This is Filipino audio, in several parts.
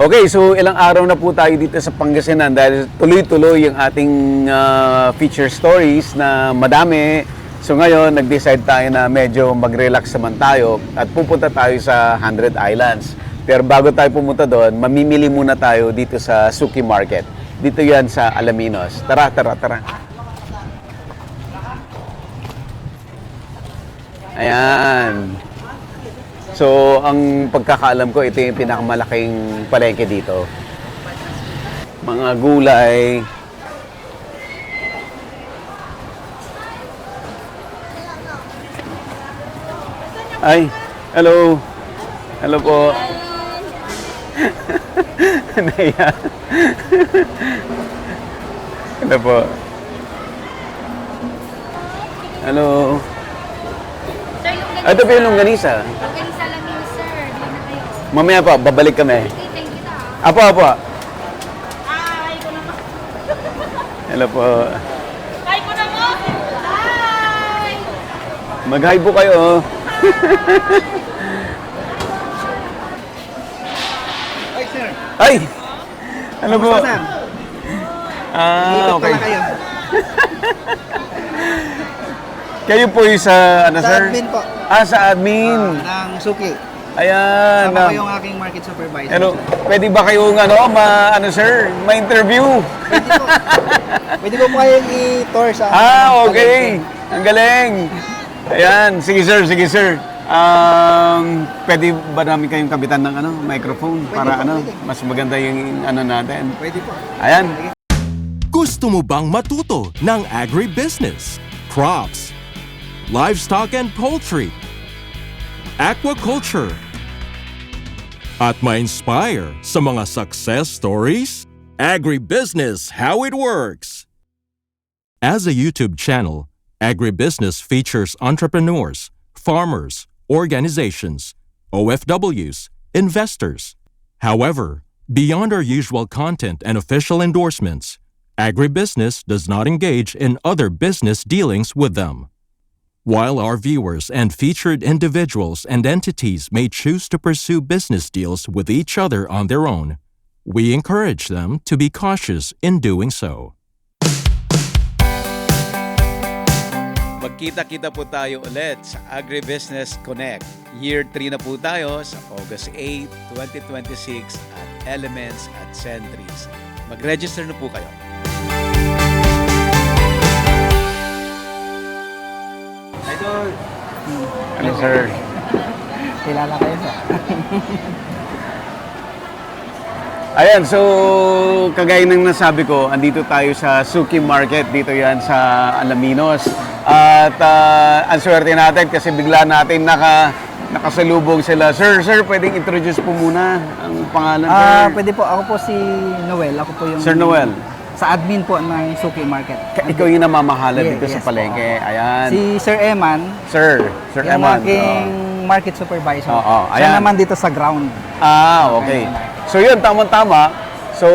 Okay, so ilang araw na po tayo dito sa Pangasinan dahil tuloy-tuloy yung ating feature stories na madami. So ngayon, nag-decide tayo na medyo mag-relax naman tayo at pupunta tayo sa 100 Islands. Pero bago tayo pumunta doon, mamimili muna tayo dito sa Suki Market. Dito yan sa Alaminos. Tara, tara, tara. Ayan. So, ang pagkakaalam ko, ito yung pinakamalaking palengke dito. Mga gulay. Ay, hello. Hello po. Naya. Hello po. Hello. Ito po yung longganisa. Longganisa lang yun, sir. Di na kayo. Mamaya po, babalik kami. Okay, thank you na. Apo, apo. Hi ko naman. Hello po. Hi ko naman. Hi! Mag-hi po kayo. Ay, sir. Ay! Ano po? Kamusta, sir? Ikot Okay. pala kayo. Kayo po yung sa, ano Sa sir? admin po. Sa admin. Ng Suki. Ayan. Tama ko yung aking market supervisor. Ano, pwede ba kayong sir, ma-interview? Pwede po. Pwede po kayong i-tour sa... Okay. Ang galing. Ayan, sige sir, sige sir. Pwede ba namin kayong kabitan ng microphone Pwede para po, pwede. mas maganda yung natin. Pwede po. Ayan. Gusto mo bang matuto ng agribusiness, crops, livestock and poultry, aquaculture, at ma-inspire sa mga success stories? Agribusiness How It Works! As a YouTube channel, Agribusiness features entrepreneurs, farmers, organizations, OFWs, investors. However, beyond our usual content and official endorsements, Agribusiness does not engage in other business dealings with them. While our viewers and featured individuals and entities may choose to pursue business deals with each other on their own, we encourage them to be cautious in doing so. Magkita-kita po tayo ulit sa Agribusiness Connect. Year 3 na po tayo sa August 8, 2026 at Elements at Sentries. Mag-register na po kayo. Idol. Ano sir? Kilala kayo, sir. Ayan, so kagaya ng nasabi ko, andito tayo sa Suki Market, dito yan sa Alaminos. At ang swerte natin kasi bigla natin nakasalubong sila. Sir, pwedeng introduce po muna ang pangalan, sir? Pwede po. Ako po si Noel. Ako po yung... Sir Noel. Sa admin po ng Suki Market. Ikaw yung namamahala dito Yes sa palengke. po. Ayan. Si Sir Eman. Sir Yung Eman. aking market supervisor. Oo, Siya ayan. naman dito sa ground. Okay. So yun, tama-tama. So,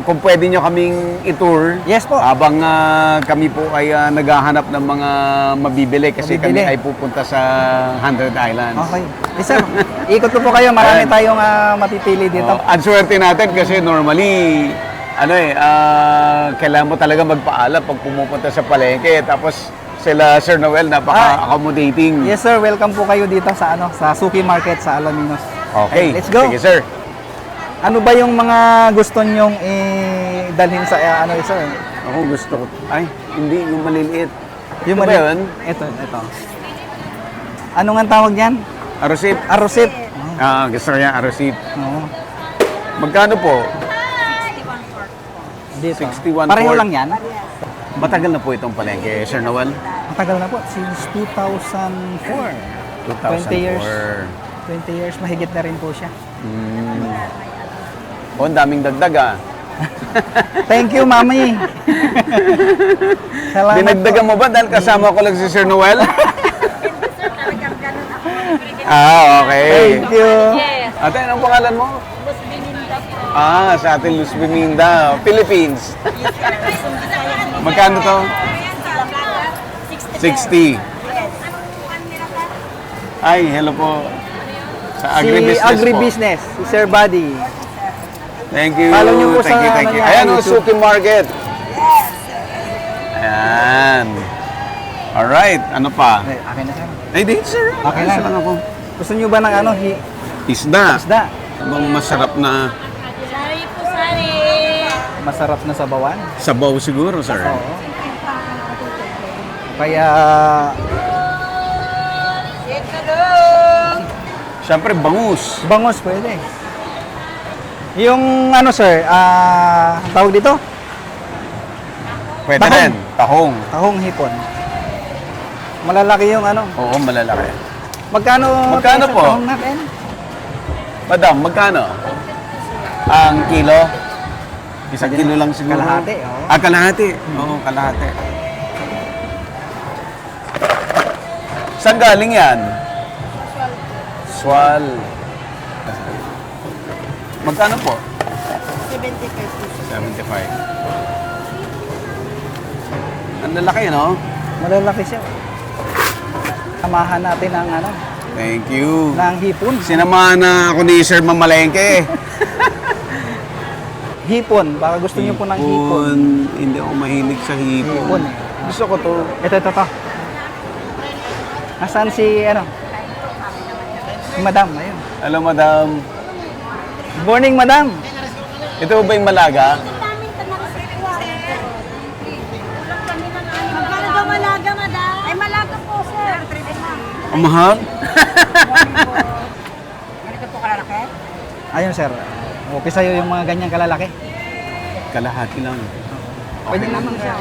kung pwede nyo kaming i-tour, Yes po. habang kami po ay naghahanap ng mga mabibili kasi kami Mabibili. ay pupunta sa 100 Islands. Okay. Yes, sir. Ikot ko po kayo. Marami Ayan. tayong mapipili dito. Ang swerte natin kasi normally, kailangan mo talaga magpaalam pag pumupunta sa palengke. Tapos sila Sir Noel, napaka-accommodating. Yes, sir. Welcome po kayo dito sa sa Suki Market sa Alaminos. Okay, Let's go. Sige, sir. Ano ba yung mga gusto nyong dalhin sa sir? Ako gusto ko. Ay, hindi, yung maliliit. Yung Ito ba yun? Ito. Ano nga tawag niyan? Arosip. Arosip. Gusto ko yan, arosip. Oo. Magkano po? Dito. 61 Pareho quart. lang yan? Matagal na po itong palengke, Sir Noel? Matagal na po. Since 2004. 2004. 20 years. 20 years. Mahigit na rin po siya. Oh, ang daming dagdag Thank you, Mami. Salamat Dinagdagan mo ba dahil kasama ko lang si Sir Noel? Sir, talagang ganun ako. Okay. Thank you. Yes. Ate, anong pangalan mo? Mas bininda po. Sa atin Luz Biminda, Philippines. Magkano to? 60. Ay, hello po. Sa Si agribusiness po. Agribusiness, si Sir Buddy. Thank you. Follow niyo po thank sa you, thank ano you. niya, Ayan o, YouTube. Suki Market. Ayan. Alright, ano pa? Ay, akin na sir. Ay, dito sir. Okay Ayos lang. ako. Gusto niyo ba ng ano? Isda. Isda. Abang masarap na Sari po, sari. Masarap na sabawan. sabaw siguro, sir. Oo. Kaya, Siyempre, bangus. bangus pwede. Yung ano sir, tawag dito? Pwede Tahong. rin. Tahong. Tahong hipon. Malalaki yung ano. Oo, malalaki. Magkano Magkano tayo sa po? tahong natin? Madam, magkano? Ang kilo? Isang kilo lang siguro. Kalahati, oo. Ah, kalahati. Oo, kalahati. Saan galing yan? Swal. Magkano po? 75. Ang lalaki, no? Malalaki siya. Samahan natin ang ano, Thank you. ng hipon. Sinamahan na ako ni Sir Mamalengke. Hipon, baka gusto niyo po ng hipon. Hindi ako mahilig sa hipon. Hipon eh. Gusto ko to. Ito. Nasaan si ano? Si Madam, ayun. Hello, madam. Morning, Madam. Ito ba yung malaga? Magkano ba malaga, madam? Ay, malaga po, sir. Ang mahal? Ganito po kalalaki? Ayun, sir. Okay sa'yo yung mga ganyang kalalaki. Kalahati lang. Pwede naman siya.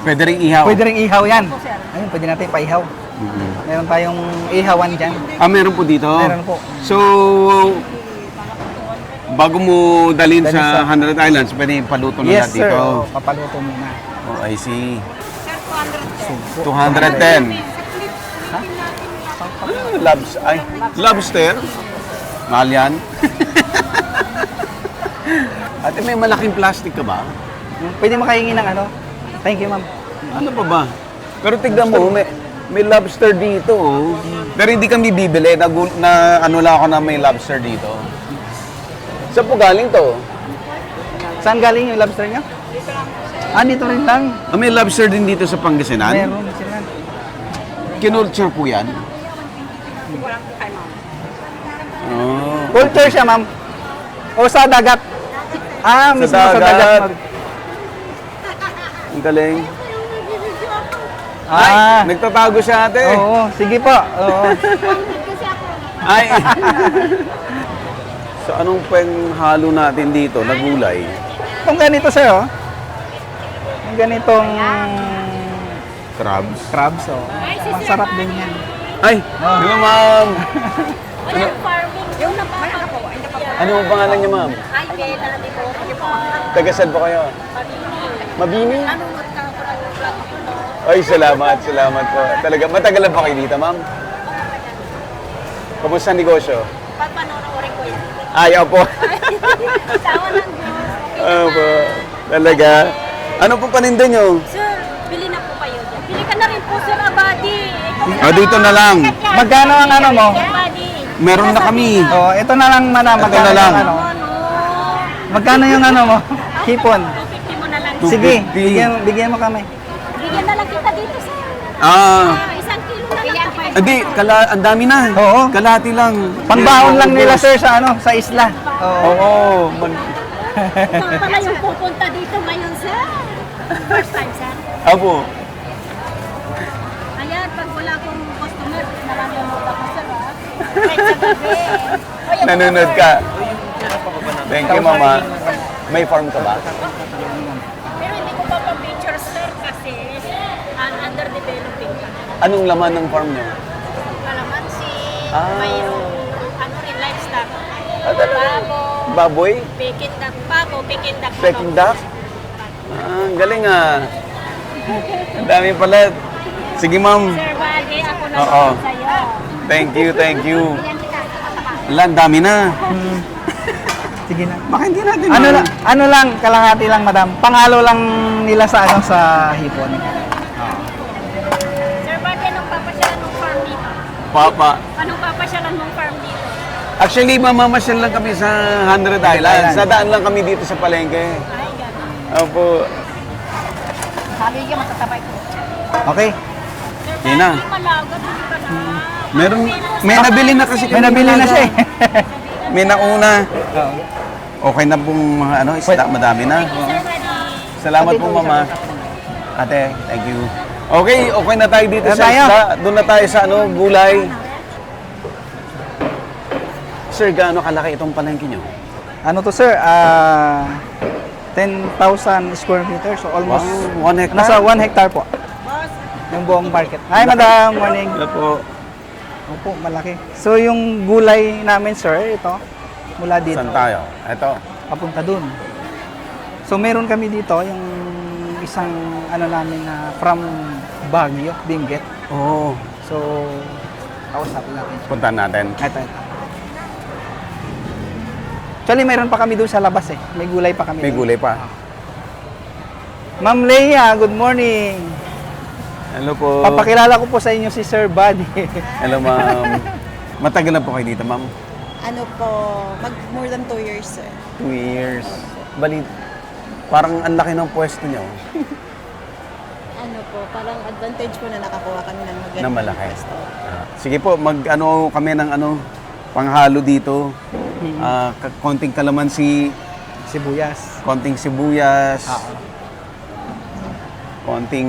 Pwede rin ihaw. Pwede rin ihaw yan. Ayun, pwede natin paihaw. Mhm. Meron tayong ihawan dyan. Ah, meron po dito? Meron po. So, bago mo dalhin Dalhin sa sa- 100 Islands, pwede paluto na Yes, lahat sir. dito. Oo, papaluto muna. Oh, I see. Sir, 200. 210. Lobster? Mahal yan? Ate, may malaking plastic ka ba? Pwede makahingi ng ano? Thank you, ma'am. Ano pa ba? Pero tignan mo, may lobster dito. Oh. Pero hindi kami bibili. Na ano lang ako na may lobster dito. Saan po galing to? Saan galing yung lobster niyo? Dito rin lang. Ah, may lobster din dito sa Pangasinan? Meron sila. Kinulture po yan? Oh. Culture siya, ma'am. O sa dagat. Mismo sa dagat. Ang galing. Ah, Nagtatago siya ate. oo. Sige po. Oo. Ay. So anong halo natin dito na gulay? Kung ganito, sir, oh. Yung ganitong Crabs. crabs, oh. Masarap din yan. Ay, hello ma'am. Walang farming. Yung napapako. Ano ang pangalan niyo ma'am? Ay, Bella, di po. Taga saan po kayo? Mabini? Nanonood ka ako ng vlog ko. Ay, salamat po. Talaga, matagal na pa kayo dito ma'am? Kamusta ang negosyo? Papanoorin ko yan. Ay, opo. Tawa ng Diyos. Opo. Talaga. Ano po paninda niyo? Sir, bili na po kayo dyan. Bili ka na rin po, Sir Abadi. Ah, dito na lang. Magkano ang ano mo? Abadi. Meron na kami. Oh, ito na lang, madam. Ito Magkano na lang. yung ano? Ano? Magkano yung ano mo? Hipon. 250 mo na lang. 250. Sige, bigyan mo kami. Bigyan na lang kita dito, Sir. Isang kilo na lang kapay. Hindi, ang dami na. Oo. Kalahati lang. Pangbaon lang nila, sir, sa ano, sa isla. Oo. Oo. Ikaw pala yung pupunta dito ngayon, Sir. First time, Sir. Apo. Ayan, pag wala akong customer, nanonood ako, Sir. Right sa gabi. O, yan, Nanonood ka. Thank you, mama. May farm ka ba? Pero hindi ko pa pa-picture, Sir, kasi underdeveloping pa. Anong laman ng farm niyo? Kalamansi, Ah. mayroong ano rin, livestock. Talaga? Pabo, Baboy? Peking duck, pabo, Peking duck. Peking duck? Ang galing ah. Ang dami pala. Sige, ma'am. Sir Valde, ako na Oo. sa'yo. Thank you, thank you. Yan kita. Wala, ang dami na. Sige na. Baka hindi natin Ano lang, kalahati lang, madam. Pangalo lang nila sa ano, sa hipon. Sir Valde, anong papasyalan ng farm dito? Papa. Anong papasyalan ng farm dito? Actually, mamamasyal lang kami sa 100 Islands. Sadaan lang kami dito sa palengke. Ay, gano'n. Opo. Sabi niya, matatabay ko. Okay. Sir, Yun na. dahil malaga, hindi ka na. Meron, may nabili na kasi. May nabili na siya eh. May nauna. Oo. Okay na pong mga ano, isda, madami na. Sir, ready. Salamat po, mama. Ate, thank you. Okay, okay na tayo dito Doon sa tayo. isda. Doon na tayo sa ano, gulay. Sir, gaano kalaki itong palengke nyo? Ano to sir? 10,000 square meters. So almost Wow, 1 hectare? nasa 1 hectare po. Yung buong market. Hi madam, morning. Hello po. Opo, malaki. So yung gulay namin sir, ito, mula dito, Saan tayo? Ito. papunta dun. So meron kami dito, yung isang ano namin na from Baguio, Benguet. Oo. So, kausapin natin siya. Puntahan natin. Ito. Actually, mayroon pa kami doon sa labas eh. May gulay pa kami. May doon. gulay pa. Ma'am Leia, good morning. Hello po. Papakilala ko po sa inyo si Sir Buddy. Hello, ma'am. Matagal na po kayo dito, ma'am? Ano po, more than 2 years, sir. 2 years. Bali, parang ang laki ng pwesto nyo. Ano po, parang advantage po na nakakuha kami ng magandang Na malaki. pwesto. Sige po, mag-ano kami ng ano, panghalo dito. Konting kalamansi, Sibuyas. konting sibuyas, konting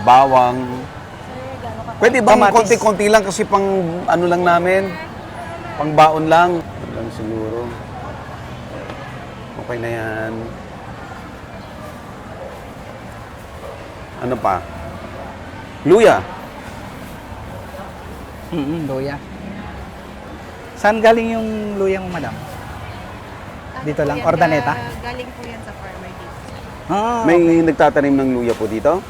bawang. Pwede bang Kamatis. konti-konti lang kasi pang ano lang namin, pang baon lang. Ano lang siguro. Okay na yan. Ano pa? Luya. Luya. Saan galing yung luya mo, madam? Dito lang, Ordaneta? Galing po yan sa farmer dito. Ah, May nagtatanim ng luya po dito?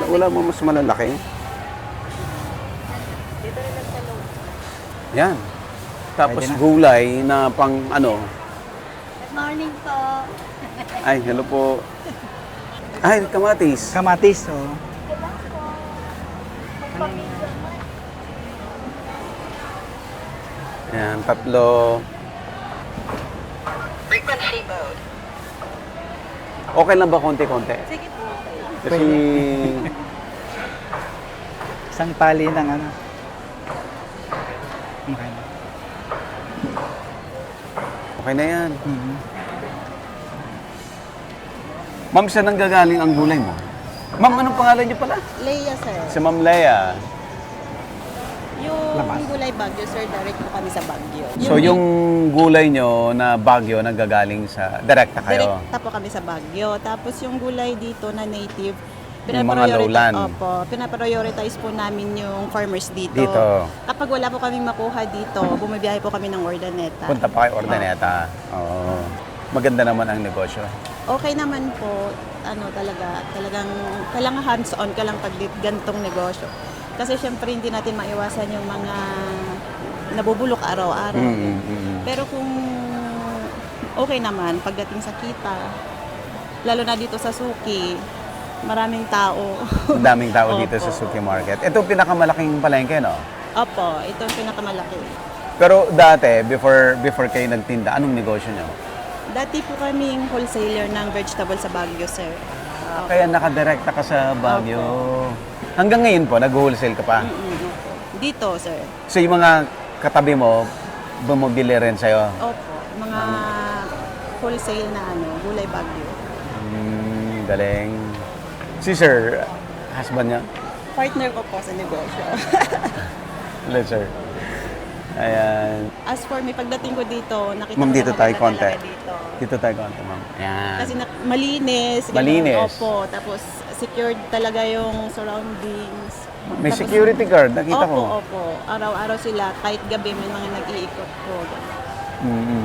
Wala mo mas malalaki. Yan. Tapos Pwede na. gulay na pang ano. Good morning po. Ay, hello po. Ay, kamatis. Kamatis. Oh. Yan, tatlo. Okay lang ba konti-konti? Sige po. Kasi Isang tali ng ano. Okay na. okay na yan. Mhm. Ma'am, saan ang gagaling ang gulay mo? Ma'am, anong pangalan niyo pala? Leia, sir. Si Ma'am Lea. Yung Lamas. gulay Baguio, sir, direct po kami sa Baguio. So yung gulay nyo na Baguio nagagaling sa direkta kayo. Direkta po kami sa Baguio. Tapos yung gulay dito na native, Yung mga lowland. Opo, pinaprioritize po namin yung farmers dito. Dito. Kapag wala po kaming makuha dito, bumibiyahe po kami ng Ordaneta. Punta pa kay Ordaneta. Oo. Maganda naman ang negosyo. Okay naman po, ano talagang kailangan hands-on ka lang pag gantong negosyo. Kasi syempre hindi natin maiwasan yung mga nabubulok araw-araw. Pero kung okay naman, pagdating sa kita, lalo na dito sa Suki, maraming tao. Ang daming tao dito Opo. sa Suki Market. Ito pinakamalaking palengke, no? Opo, ito ang pinakamalaki. Pero dati, before kayo nagtinda, anong negosyo nyo? Dati po kaming wholesaler ng vegetable sa Baguio, sir. Kaya nakadirekta ka sa Baguio. Hanggang ngayon po, nag-wholesale ka pa. Dito, sir. So yung mga katabi mo, bumibili rin sa'yo. Opo, mga wholesale na gulay Baguio. Galing. Si sir, husband niya? Partner ko po sa negosyo. Hello, sir. Ayan. As for me, pagdating ko dito, nakita Ma'am, ko dito na tayo maganda konti. talaga dito. Dito tayo konti, ma'am. Ayan. Kasi malinis. ganun. Malinis. Opo, tapos secured talaga yung surroundings. May Tapos- security guard, nakita opo, ko. Opo, araw-araw sila, kahit gabi may mga nag-iikot po.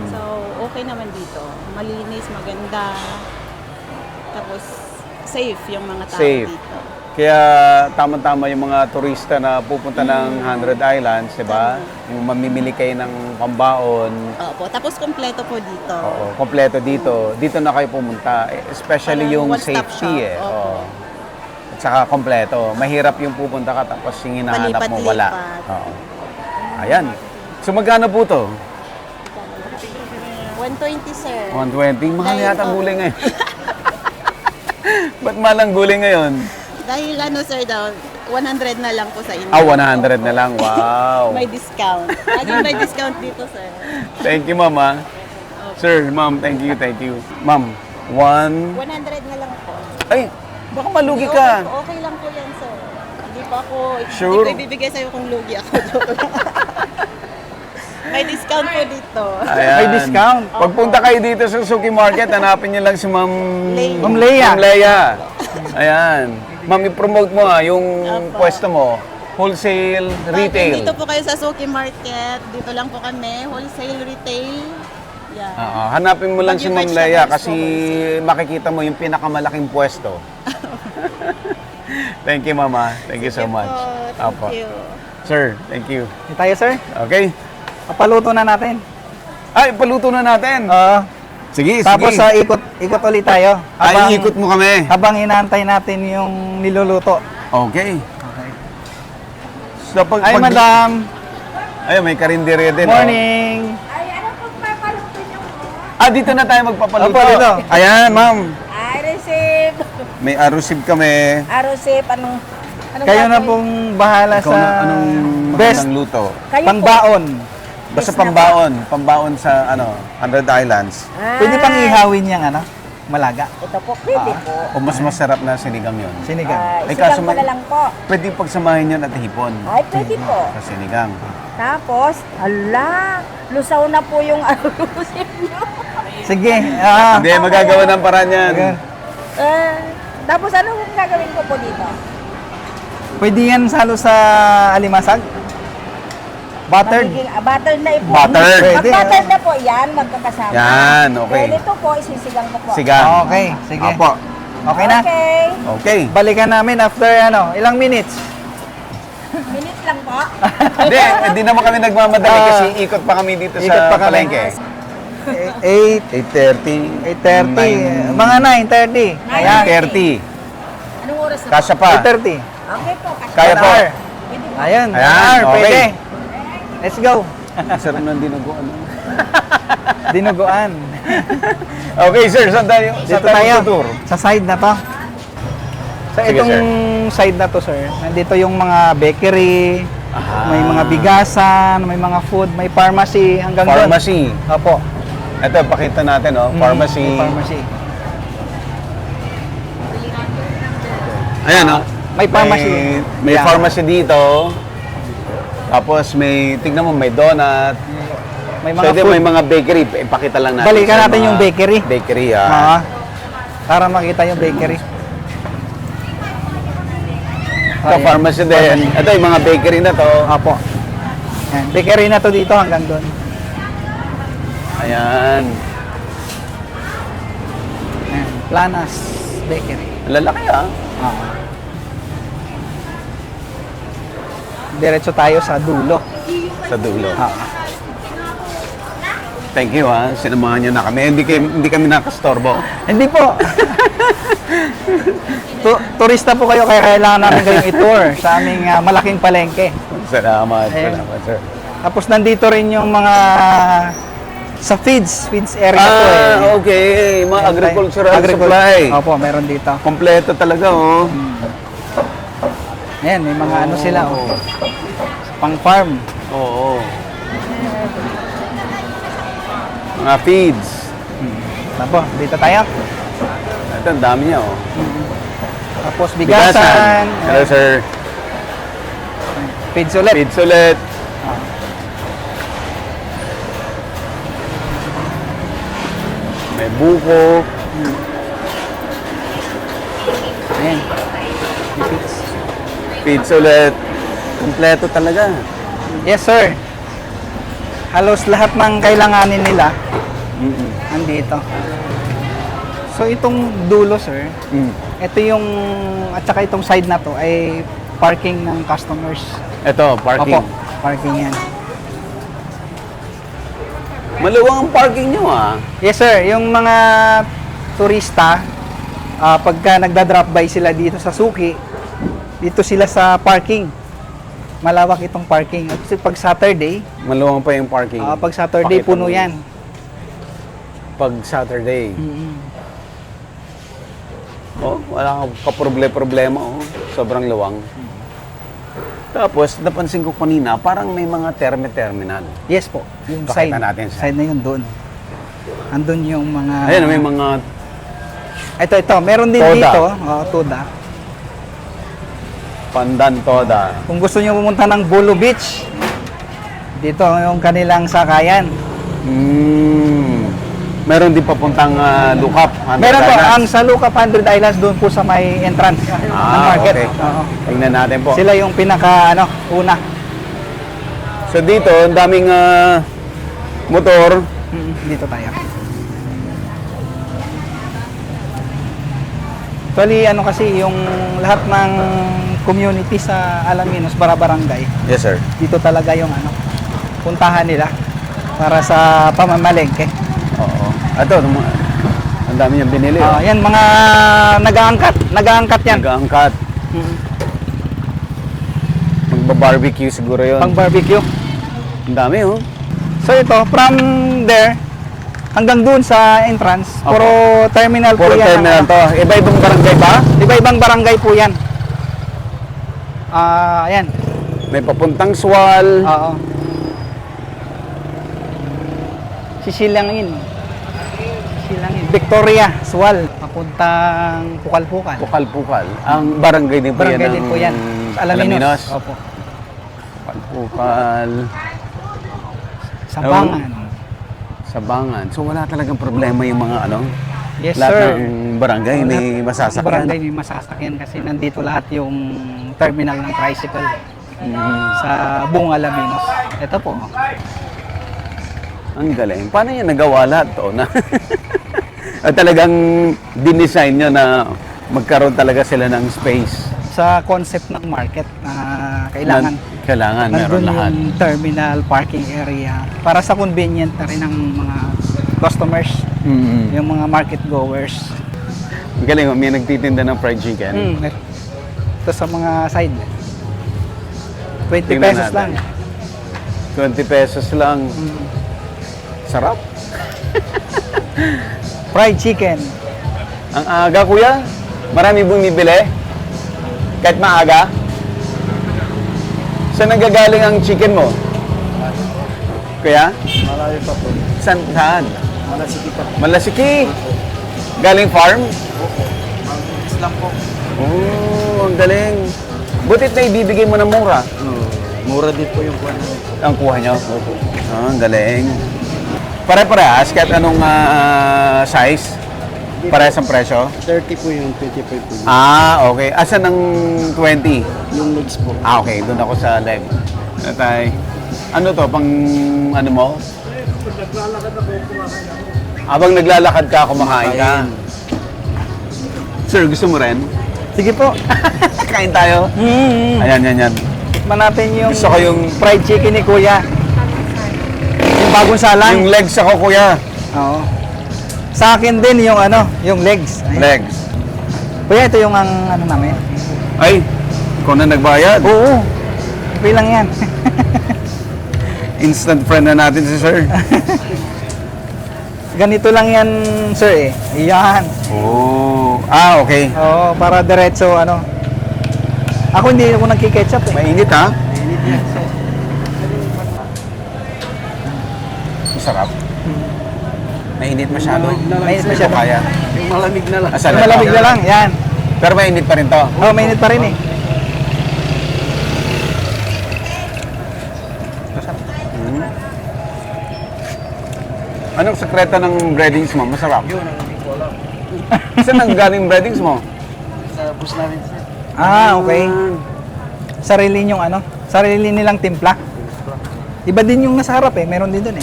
So, okay naman dito. Malinis, maganda. Tapos, safe yung mga tao Safe. dito. Kaya tama-tama yung mga turista na pupunta ng 100 Islands, di ba? Yung mamimili kayo ng pambaon. Opo, tapos kompleto po dito. Oo, kompleto dito. Dito na kayo pumunta. Especially Parang yung one-stop safety shop. Opo. Oo. At saka kompleto. Mahirap yung pupunta ka tapos yung hinahanap mo wala. Palipat-lipat. Oo. Ayan. So magkano po to? 120, sir. 120. Mahal Dahil yata po- gulay ngayon. Ba't mahal ang gulay ngayon? Dahil ano, sir, daw, 100 na lang po sa inyo. 100 na lang. Wow. May discount. Laging may discount dito, sir. Thank you, ma'am. ah. Sir, ma'am, thank you, thank you. Ma'am, 100 na lang po. Ay, baka malugi ka. Okay lang po yan, sir. Hindi pa ako, Sure? hindi ko ibibigay sa'yo kung lugi ako. Joke lang. May discount po dito. Ayan. May discount. Pagpunta kayo dito sa Suki Market, hanapin niyo lang si Ma'am Leia. Ma'am Leia. Ma'am Leia. Ayan. Ma'am, i-promote mo yung Opo. pwesto mo. Wholesale, Pag retail. dito po kayo sa Suki Market, dito lang po kami, wholesale, retail. Yan. Hanapin mo lang si Ma'am Pag yung Leia vegetables kasi makikita mo yung pinakamalaking pwesto. Thank you, Mama. Thank you so Sige much. po, thank you. Sir, thank you. Hindi tayo, sir. Okay. Papaluto na natin. Ay, paluto na natin. Oo. Sige, Tapos sige. ikot ulit tayo. Ay, ikot mo kami. Habang inaantay natin yung niluluto. Okay. Okay. So, Ay, madam. Ay, may karinderya din. oh. Morning. Ay, ano pong papaluto niyo po? Dito na tayo magpapaluto. Opo, dito. Ayan, ma'am. Ay, receive. May arusib kami. Receive, anong Kayo na gagawin? pong bahala Ikaw sa na, anong best magandang luto? Kayo po. pangbaon. Basta Yes na pambaon. Pambaon sa, 100 Islands. Pwede pang ihawin yung malaga. Ito po, pwede po. O mas masarap na sinigang yun. Sinigang. Ay, Sigang kaso ko may- na lang po. Pwede pagsamahin yun at hipon. Ay, pwede po. Sa sinigang. Tapos, ala, lusaw na po yung alusin nyo. Sige. Hindi, magagawa ng paraan yan. Okay. Tapos, ano kung gagawin ko po dito? Pwede yan salo sa alimasag? Buttered? Magiging buttered na po. Butter. Pwede. Pag buttered na po, yan, magkakasama. Yan, okay. Then ito po, isisigang ko po. Sigang. Okay, sige. Opo. Okay na? Okay. Okay. Balikan namin after ilang minutes? Minutes lang po. Hindi naman kami nagmamadali kasi ikot pa kami dito Ikot sa pa kami. palengke. 8, 8:30. 8:30. Mga 9:30. Ayan. 9:30. Anong oras na po? Kasya pa. 8:30. Okay po, kasi Kaya po. Pwede po. Ayan. Ayan, okay. Pwede. Let's go. Sarap ng dinugo. Ano? Dinuguan. Okay, sir. Saan tayo? Dito Saan tayo tayo. tutur? Sa side na to. Sa Sige, itong side na to, sir. Nandito yung mga bakery, may mga bigasan, may mga food, may pharmacy hanggang doon. Pharmacy. Opo. Ito, pakita natin, oh. Pharmacy. May pharmacy. Ayan, oh. May pharmacy. May Yeah. pharmacy dito. Tapos tignan mo, may donut. May mga Pwede food. may mga bakery. Ipakita lang natin. Balikan sa natin mga yung bakery. Bakery, Oo. Para makita yung bakery. Ito, pharmacy din. Ito, yung mga bakery na to. Opo. Yan. Bakery na to dito hanggang doon. Ayan. Yan. Planas Bakery. Lalaki, ah. Oo. Diretso tayo sa dulo. Sa dulo. Oo. Thank you, ha. Sinamahan niyo na kami. Hindi kami nakastorbo. Hindi po. Turista po kayo kaya kailangan namin kayong i-tour sa aming malaking palengke. Salamat. Ayan. Salamat, sir. Tapos nandito rin yung mga sa feeds area po eh. Okay. Mga agricultural supply. Opo, meron dito. Kompleto talaga, oh. Ayan, may mga ano sila oh. Pang farm. Oo. Mga feeds. Tapos, dito tayo. Ito, ang dami niya, oh. Tapos bigasan. Hello, sir. Feeds ulit. Feeds ulit. May buko. Ayan. May feeds. Feeds ulit. Kompleto talaga. Yes, sir. Halos lahat ng kailanganin nila andito. So itong dulo, sir, ito yung at saka itong side na to ay parking ng customers. Ito, parking. Opo, parking yan. Maluwang ang parking nyo, ah. Yes, sir. Yung mga turista, pagka nagda-drop by sila dito sa Suki, Dito sila sa parking. Malawak itong parking. At kasi pag Saturday, Maluwang pa yung parking. pag Saturday Pakita puno mo. yan. Pag Saturday. Mm-mm. Oh, wala kang kaproblema. Oh. Sobrang luwang. Tapos, napansin ko kanina, parang may mga terminal. Yes po. Yung Pakita side. natin siya. Side na yun doon. Andun yung mga... Ayan, may mga Ito. Meron din Toda. dito. Toda. pandan toda. Kung gusto nyo pumunta ng Bolo Beach, dito yung kanilang sakayan. Meron din papuntang Lukap. Meron po, ang sa Lucap 100 Islands doon po sa may entrance ng market. Okay. Oo. Tingnan natin po. Sila yung una. So dito, ang daming motor. Dito tayo. Actually, kasi yung lahat ng community sa Alaminos, Barangay, Yes, sir. dito talaga yung puntahan nila para sa pamamalengke. Oo. Ito, ang dami niyang binili. Yan, mga nag-aangkat yan. Nag-aangkat. Mm. Magba-barbecue siguro yun. Pang barbecue. Ang dami, oh. So ito, from there, hanggang doon sa entrance, Okay. puro terminal po Puro yan. terminal to. Iba-ibang barangay ba? Iba-ibang barangay po yan. Ayan. May papuntang Sual. Oo. Sisilangin. Victoria, Sual. Papuntang Pukal-Pukal. Pukal-Pukal. Ang barangay din po Barangay yan. din po yan. Alaminos. Opo. Pukal-Pukal. Sabangan. So wala talagang problema yung mga Yes, lahat sir. ng barangay may masasakyan. Barangay may masasakyan kasi nandito lahat yung terminal ng tricycle sa buong Alaminos. Ito po. Ang galing. Paano yan nagawa lahat to? At talagang dinesign nyo na magkaroon talaga sila ng space. Sa concept ng market na kailangan Kailangan meron nandun lahat. yung terminal, parking area para sa convenient na rin ng mga customers, yung mga market goers. Ang galing. May nagtitinda ng fried chicken. Ito sa mga side. 20 Tingnan pesos natin. lang. 20 pesos lang. Sarap. Fried chicken. Ang aga, kuya. Marami bumibili. Kahit maaga. Saan nagagaling ang chicken mo? Kuya? Malayo pa po. Saan? Malasiki pa. Malasiki. Galing farm? Islam po. Oh, ang galing. Butit na ibibigay mo ng mura. Mura din po yung kuha namin. Ang kuha nyo? Ah, ang galing. Pare-parehas, kahit anong size? Parehas ang presyo? 30 po yung 25 po. Ah, okay. Asan ang 20? Yung legs po. Ah, okay. Doon ako sa live. Natay. Ano to? Pang ano mo? Habang naglalakad ka, kumakain ka. Sir, gusto mo rin? Sige po. Kain tayo. Ayan, yan. Tikman natin yung Gusto ko yung fried chicken ni Kuya. Yung bagong salang. yung legs ako, kuya. Oo. Sa akin din yung yung legs. Ayan. Legs. Kuya, ito yung namin. Ay, ikaw na nagbayad. Oo. Okay lang yan. Instant friend na natin si sir. Ganito lang yan, sir Iyan. Oh. Ah, okay. Oo, para diretso Ako hindi ako nagki-ketchup Mainit ha? Masarap. Mainit masyado. Mainit masyado. Ito kaya. Yung malamig na lang. Asan Malamig na lang, yan. Pero mainit pa rin to. Oo, mainit pa rin Anong sekreto ng breadings mo? Masarap. Saan nanggaling breadings mo? Sa bus namin, sir. Okay. Sarili nilang sarili nilang timpla. Iba din yung nasa harap meron din dun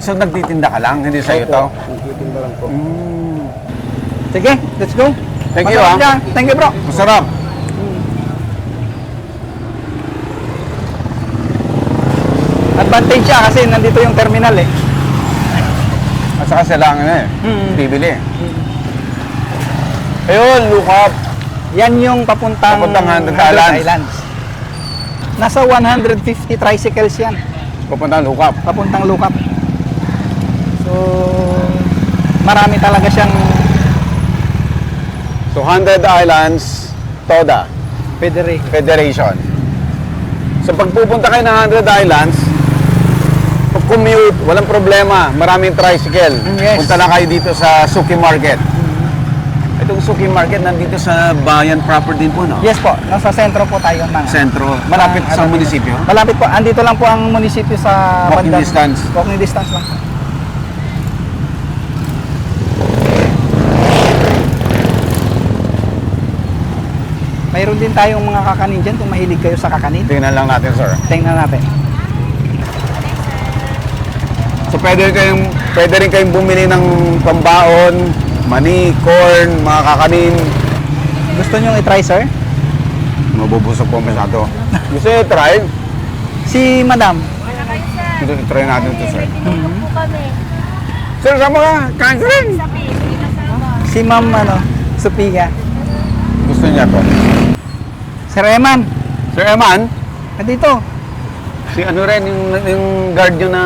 So nagtitinda ka lang, hindi sa'yo to? Nagtitinda lang po. Sige, let's go. Thank you, Masarap yan. Thank you, bro. Masarap. Advantage siya kasi nandito yung terminal At saka sila ang Mm. bibili. Ayun, Lukap. Yan yung papuntang, Papuntang 100 Islands. Nasa 150 tricycles yan. Pupunta Lukap. Papuntang Lukap. So, marami talaga siyang So 100 Islands, TODA, Federation. So pag pupunta kayo ng 100 Islands, pag commute, walang problema. Maraming tricycle. Yes. Punta na kayo dito sa Suki Market. Itong Suki Market nandito sa bayan proper din po, no? Yes po, nasa sentro po tayo ng Sentro. Malapit sa munisipyo. Malapit po. Andito lang po ang munisipyo sa Walking bandang- distance. Walking distance lang po. Mayroon din tayong mga kakanin dyan kung mahilig kayo sa kakanin. Tingnan lang natin, sir. Tingnan natin. So pwede rin kayong bumili ng pambaon, mani, corn, mga kakanin. Gusto nyo i-try, sir? Mabubusog po masyado. Gusto nyo try? Si Madam. Wala kayo, sir. Gusto try natin ito, sir. Tinutog po kami. Sir, sama ka. Kain ka rin. Sabi, hindi kasama. Si Ma'am, Sophia. Gusto niya to. Sir Eman. Sir Eman, Andito. si ano rin, yung guard nyo na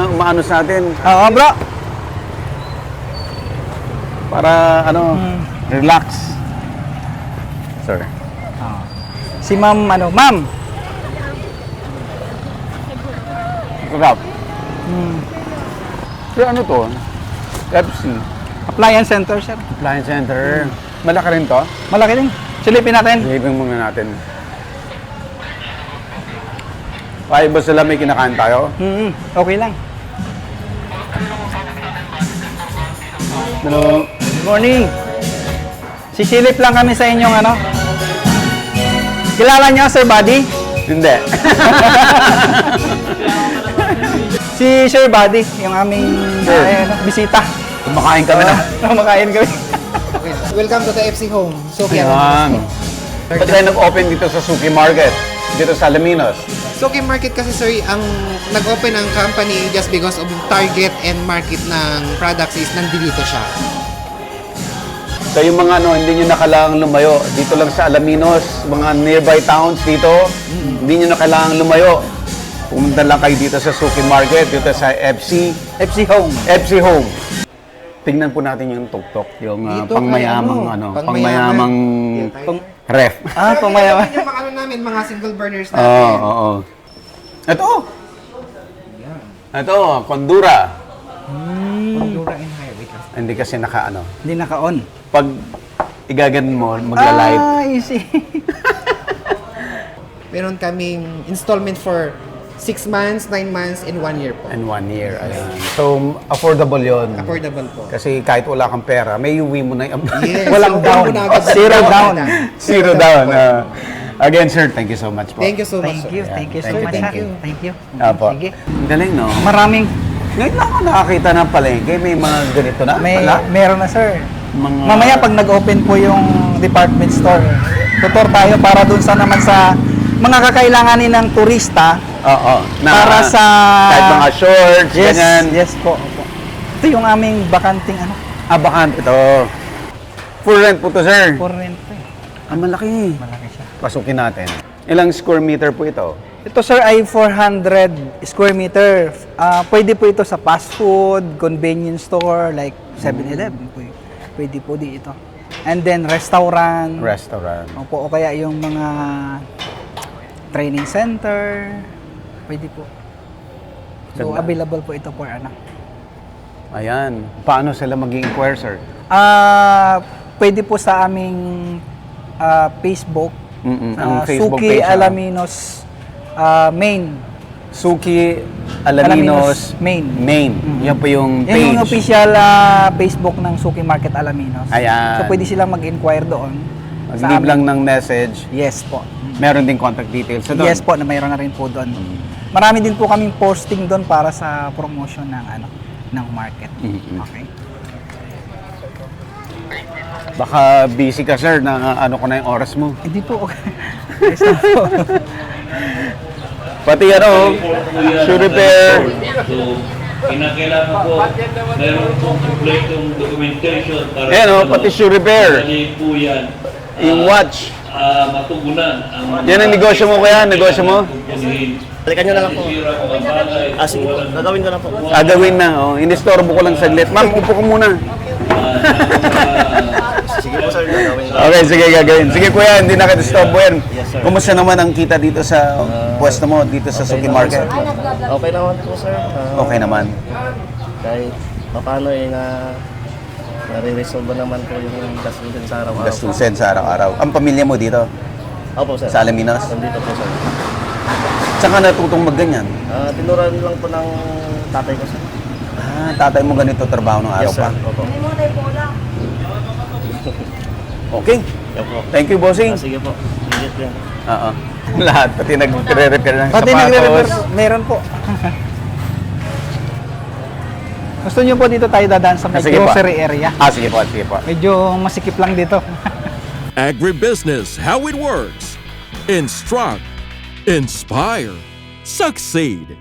umaano sa atin. Oo, bro. Para, relax. Sir. Si Ma'am, Ma'am. Sarap. Sir, ano to? FC. Appliance Center, sir. Appliance Center. Malaki rin to. Malaki din. Silipin natin. Silipin muna natin. Kaya ba sila may kinakain tayo? Okay lang. Hello. Good morning. Sisilip lang kami sa inyong Kilala niyo, Sir Buddy? Hindi. Si Sir Buddy, yung aming Sir. bisita. Kumakain kami na. Kumakain kami. Welcome to the FC Home. Sophia. Ayan. Ba't kayo nag-open dito sa Suki Market? Dito sa Alaminos? Suki Market kasi sir, ang nag-open ang company just because of target and market ng products is nandito siya. So yung mga hindi nyo na kailangang lumayo. Dito lang sa Alaminos, mga nearby towns dito, hindi nyo na kailangang lumayo. Pumunta lang kayo dito sa Suki Market, dito sa FC Home. FC Home. Tingnan po natin yung tuktok, yung Dito, pangmayamang, pangmayamang ref. Pumayaman. Yung mga namin, mga single burners Oo, natin. oo. Ito. Ito, Kondura. Pandura and highway kasi. Hindi kasi Hindi naka-on. Pag igaganon mo, magla-light. Easy. Meron kaming installment for 6 months, 9 months, and 1 year po. And 1 year, ayan. So, affordable yon. Affordable po. Kasi kahit wala kang pera, may uwi mo na yung... Yes, Walang so, down. wala mo na agad. Zero down. Zero down. Again, sir, thank you so much po. Thank you so much. Thank you. sir. Thank you so Thank you, much. thank sir. you. Thank you. Apo. Sige. Ang galing, no? Maraming, Ngayon lang ako nakakita ng palengke. May mga ganito na pala. meron na, sir. Mga- Mamaya pag nag-open po yung department store, tutor tayo para dun sa naman sa mga kakailanganin ng turista Oo. para sa... Kahit mga shorts, Yes, ganyan. yes po. Opo. Ito yung aming bakanting Bakante ito. Full rent po to, sir. for rent po eh. Malaki. Malaki siya. Pasukin natin. Ilang square meter po ito? Ito sir ay 400 square meter. Pwede po ito sa fast food, convenience store like 7-Eleven po. Pwede po dito. And then restaurant. Restaurant. Opo, o kaya yung mga training center. Pwede po. So Ganda. available po ito for Ayan. Paano sila mag-inquire, sir? Pwede po sa aming Facebook. Ang Facebook Suki page. Alaminos main. Suki Alaminos Main. Main. Yan po yung Yan page. yung official Facebook ng Suki Market Alaminos. Ayan. So pwede silang mag-inquire doon. sa Mag-leave amin. lang ng message. Yes po. Meron din contact details sa doon. Yes po, na mayroon na rin po doon. Marami din po kaming posting doon para sa promotion ng ng market. Okay. Baka busy ka, sir, na ko na yung oras mo. Hindi po. Yes na po. Pati shoe repair. So, kinakailangan po, meron pong kompletong documentation para Ayan, pati shoe repair. Kasi po yan, Yung watch. matugunan ang Yan ang negosyo mo kaya? Negosyo mo? Balikan nyo na lang po. Sige po, gagawin ko na po. Gagawin na. Oh. Inistorbo ko lang saglit. Ma'am, upo ko muna. Sige po sir, gagawin ko. Okay, sige, gagawin. Sige kuya, hindi na ka-disturbo yan. Yes, sir. Kumusta naman ang kita dito sa pwesto mo, dito sa Suki Market? Okay naman po sir. Okay naman. Kahit paano nare-resolve naman po yung gastusin sa araw-araw. Gastusin sa araw-araw. Ang pamilya mo dito? Opo sir. Sa Alaminos? Nandito po sir. Saan ka natutong magganyan? Tinuran lang po ng tatay ko sir. Tatay mo ganito trabaho ng araw Yes sir. pa? Opo. Okay. Opo. Thank you, bossing. Sige po. Ingat yan. Oo. Lahat, pati nagre-repair ng Pati nagre-repair, sapatos. meron po. Gusto niyo po dito tayo dadaan sa may Sige po. grocery area? Sige po, sige po. Medyo masikip lang dito. Agribusiness, how it works. Instruct, inspire, succeed.